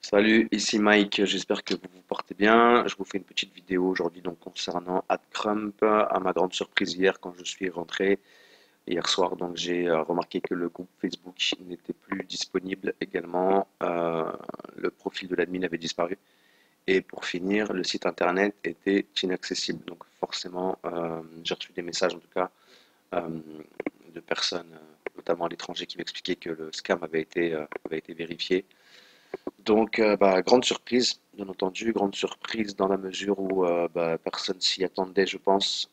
Salut, ici Mike, j'espère que vous vous portez bien. Je vous fais une petite vidéo aujourd'hui donc concernant AdCrump. À ma grande surprise hier quand je suis rentré hier soir, donc j'ai remarqué que le groupe Facebook n'était plus disponible également. Le profil de l'admin avait disparu. Et pour finir, le site internet était inaccessible. Donc forcément, j'ai reçu des messages en tout cas euh, de personnes, notamment à l'étranger, qui m'expliquaient que le scam avait été vérifié. Donc, grande surprise, bien entendu, grande surprise dans la mesure où personne s'y attendait, je pense.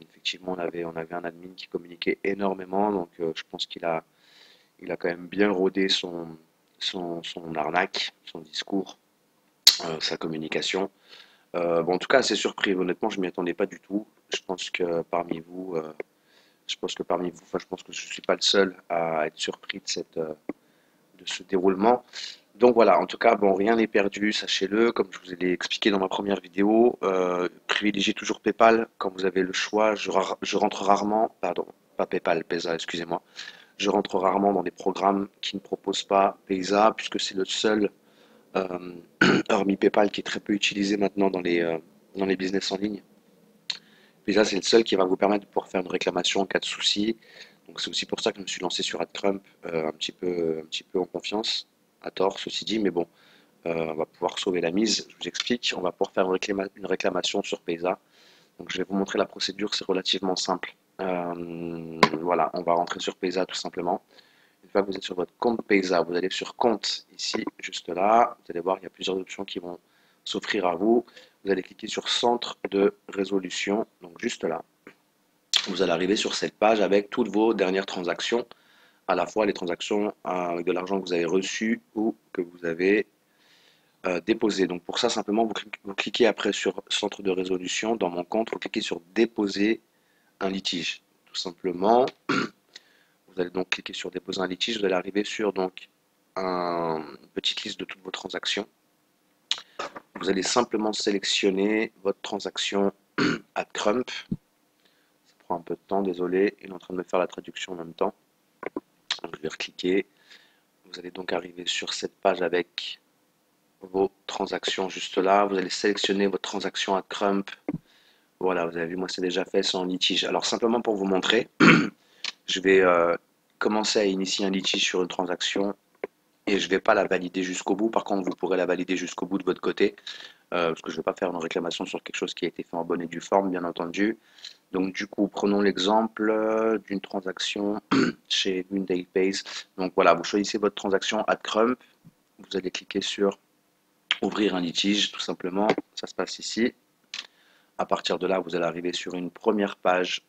Effectivement, on avait un admin qui communiquait énormément, donc je pense il a quand même bien rodé son arnaque, son discours, sa communication. Bon, en tout cas, assez surpris. Honnêtement, je m'y attendais pas du tout. Je pense que parmi vous, enfin, je pense que je suis pas le seul à être surpris de ce déroulement. Donc voilà, en tout cas, bon, rien n'est perdu, sachez-le. Comme je vous l'ai expliqué dans ma première vidéo, privilégiez toujours PayPal quand vous avez le choix. Je rentre rarement, pardon, pas PayPal, Paysa, excusez-moi. Je rentre rarement dans des programmes qui ne proposent pas Paysa, puisque c'est le seul, euh, hormis PayPal, qui est très peu utilisé maintenant dans les business en ligne. Paysa, c'est le seul qui va vous permettre de pouvoir faire une réclamation en cas de souci. Donc c'est aussi pour ça que je me suis lancé sur AdCrump, un petit peu en confiance, à tort, ceci dit, mais bon. On va pouvoir sauver la mise. Je vous explique. On va pouvoir faire une réclamation sur Paysa. Donc, je vais vous montrer la procédure. C'est relativement simple. Voilà, on va rentrer sur Paysa tout simplement. Une fois que vous êtes sur votre compte Paysa, vous allez sur compte ici, juste là. Vous allez voir, il y a plusieurs options qui vont s'offrir à vous. Vous allez cliquer sur centre de résolution. Donc, juste là. Vous allez arriver sur cette page avec toutes vos dernières transactions, à la fois les transactions avec de l'argent que vous avez reçu ou que vous avez déposer. Donc pour ça, simplement, vous cliquez après sur centre de résolution. Dans mon compte, vous cliquez sur déposer un litige. Tout simplement, vous allez donc cliquer sur déposer un litige. Vous allez arriver sur donc une petite liste de toutes vos transactions. Vous allez simplement sélectionner votre transaction AdCrump. Ça prend un peu de temps, désolé. Il est en train de me faire la traduction en même temps. Donc je vais recliquer. Vous allez donc arriver sur cette page avec vos transactions juste là. Vous allez sélectionner votre transaction AdCrump. Voilà, vous avez vu, moi c'est déjà fait sans litige. Alors simplement pour vous montrer, je vais commencer à initier un litige sur une transaction et je ne vais pas la valider jusqu'au bout. Par contre, vous pourrez la valider jusqu'au bout de votre côté, parce que je ne vais pas faire une réclamation sur quelque chose qui a été fait en bonne et due forme, bien entendu. Donc du coup, prenons l'exemple d'une transaction chez Hyundai Pays. Donc voilà, vous choisissez votre transaction AdCrump, vous allez cliquer sur ouvrir un litige, tout simplement. Ça se passe ici. À partir de là, vous allez arriver sur une première page.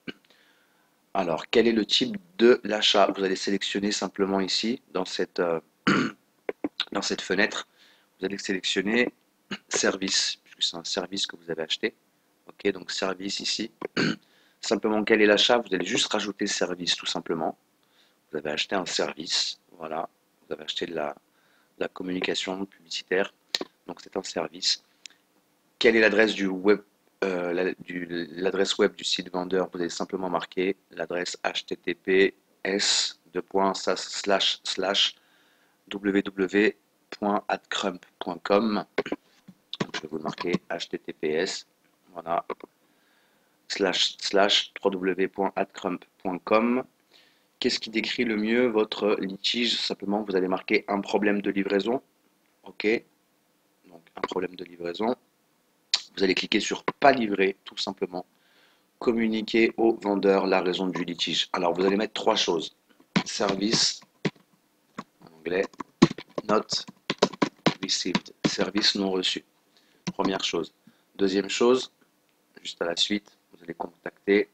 Alors, quel est le type de l'achat? Vous allez sélectionner simplement ici, dans cette fenêtre, vous allez sélectionner service, puisque c'est un service que vous avez acheté. Ok, donc service ici. Simplement, quel est l'achat? Vous allez juste rajouter service, tout simplement. Vous avez acheté un service, voilà. Vous avez acheté de la communication publicitaire, donc c'est un service. Quelle est l'adresse du web l'adresse web du site vendeur? Vous allez simplement marquer l'adresse https www.adcrump.com. Je vais vous le marquer https voilà, www.adcrump.com. Qu'est-ce qui décrit le mieux votre litige? Simplement, vous allez marquer un problème de livraison. OK, donc un problème de livraison. Vous allez cliquer sur pas livré, tout simplement. Communiquer au vendeur la raison du litige. Alors, vous allez mettre trois choses. Service, en anglais, not received, service non reçu. Première chose. Deuxième chose, juste à la suite, vous allez contacter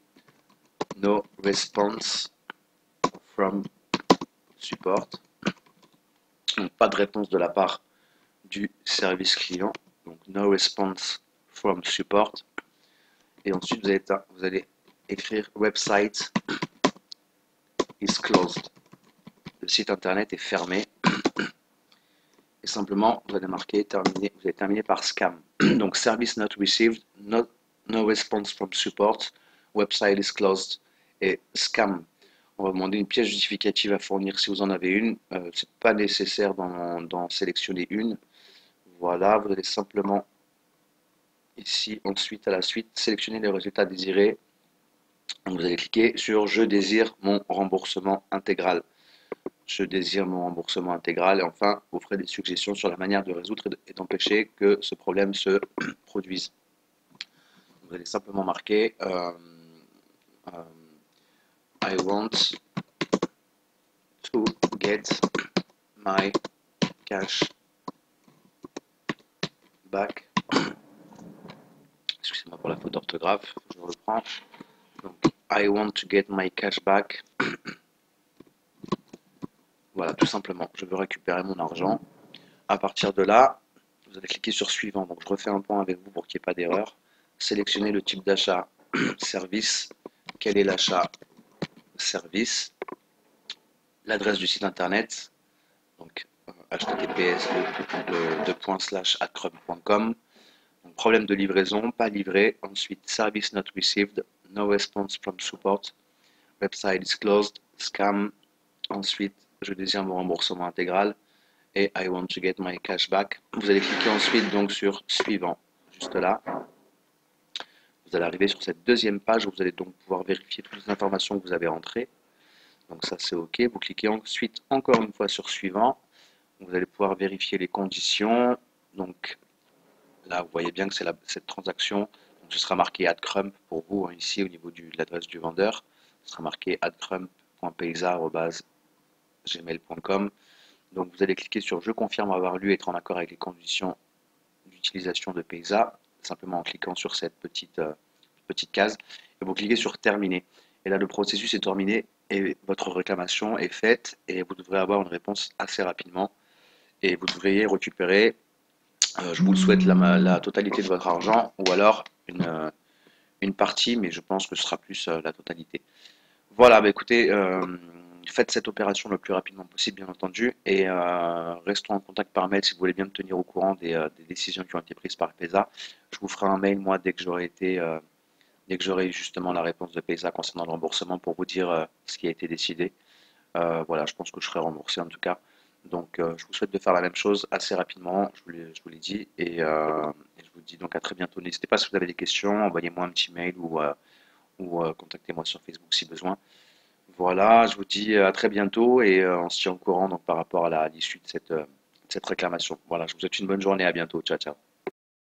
no response from support. Donc, pas de réponse de la part du service client. Donc, no response from support. Et ensuite, vous allez écrire website is closed. Le site internet est fermé. Et simplement, vous allez marquer terminé, vous allez terminer par scam. Donc, service not received, no response from support, website is closed et scam. On va demander une pièce justificative à fournir si vous en avez une. Ce n'est pas nécessaire d'en sélectionner une. Voilà, vous allez simplement ici, ensuite, à la suite, sélectionner les résultats désirés. Donc, vous allez cliquer sur Je désire mon remboursement intégral. Je désire mon remboursement intégral. Et enfin, vous ferez des suggestions sur la manière de résoudre et d'empêcher que ce problème se produise. Vous allez simplement marquer I want to get my cash back. Excusez-moi pour la faute d'orthographe, je reprends. Donc, I want to get my cash back. Voilà, tout simplement, je veux récupérer mon argent. À partir de là, vous allez cliquer sur suivant. Donc, je refais un point avec vous pour qu'il n'y ait pas d'erreur. Sélectionnez le type d'achat, service. Quel est l'achat? Service. L'adresse du site internet. Donc, https://adcrum.com. Problème de livraison, pas livré. Ensuite, service not received, no response from support, website is closed, scam. Ensuite, je désire mon remboursement intégral et I want to get my cash back. Vous allez cliquer ensuite donc sur suivant, juste là. Vous allez arriver sur cette deuxième page où vous allez donc pouvoir vérifier toutes les informations que vous avez rentrées. Donc ça c'est OK. Vous cliquez ensuite encore une fois sur suivant. Vous allez pouvoir vérifier les conditions. Donc là, vous voyez bien que c'est cette transaction. Donc, ce sera marqué adcrump pour vous, hein, ici au niveau de l'adresse du vendeur. Ce sera marqué adcrump.paysa@gmail.com. Donc vous allez cliquer sur Je confirme avoir lu et être en accord avec les conditions d'utilisation de Paysa, simplement en cliquant sur cette petite case. Et vous cliquez sur Terminer. Et là, le processus est terminé et votre réclamation est faite et vous devrez avoir une réponse assez rapidement. Et vous devriez récupérer je vous le souhaite, la totalité de votre argent ou alors une partie, mais je pense que ce sera plus la totalité. Voilà, bah écoutez, faites cette opération le plus rapidement possible, bien entendu, et restons en contact par mail si vous voulez bien me tenir au courant des décisions qui ont été prises par Paysa. Je vous ferai un mail, moi, dès que j'aurai eu justement la réponse de Paysa concernant le remboursement pour vous dire ce qui a été décidé. Voilà, je pense que je serai remboursé en tout cas. Donc, je vous souhaite de faire la même chose assez rapidement, je vous l'ai dit, et je vous dis donc à très bientôt. N'hésitez pas si vous avez des questions, envoyez-moi un petit mail ou contactez-moi sur Facebook si besoin. Voilà, je vous dis à très bientôt et on se tient au courant donc, par rapport à l'issue de cette réclamation. Voilà, je vous souhaite une bonne journée, à bientôt, ciao ciao.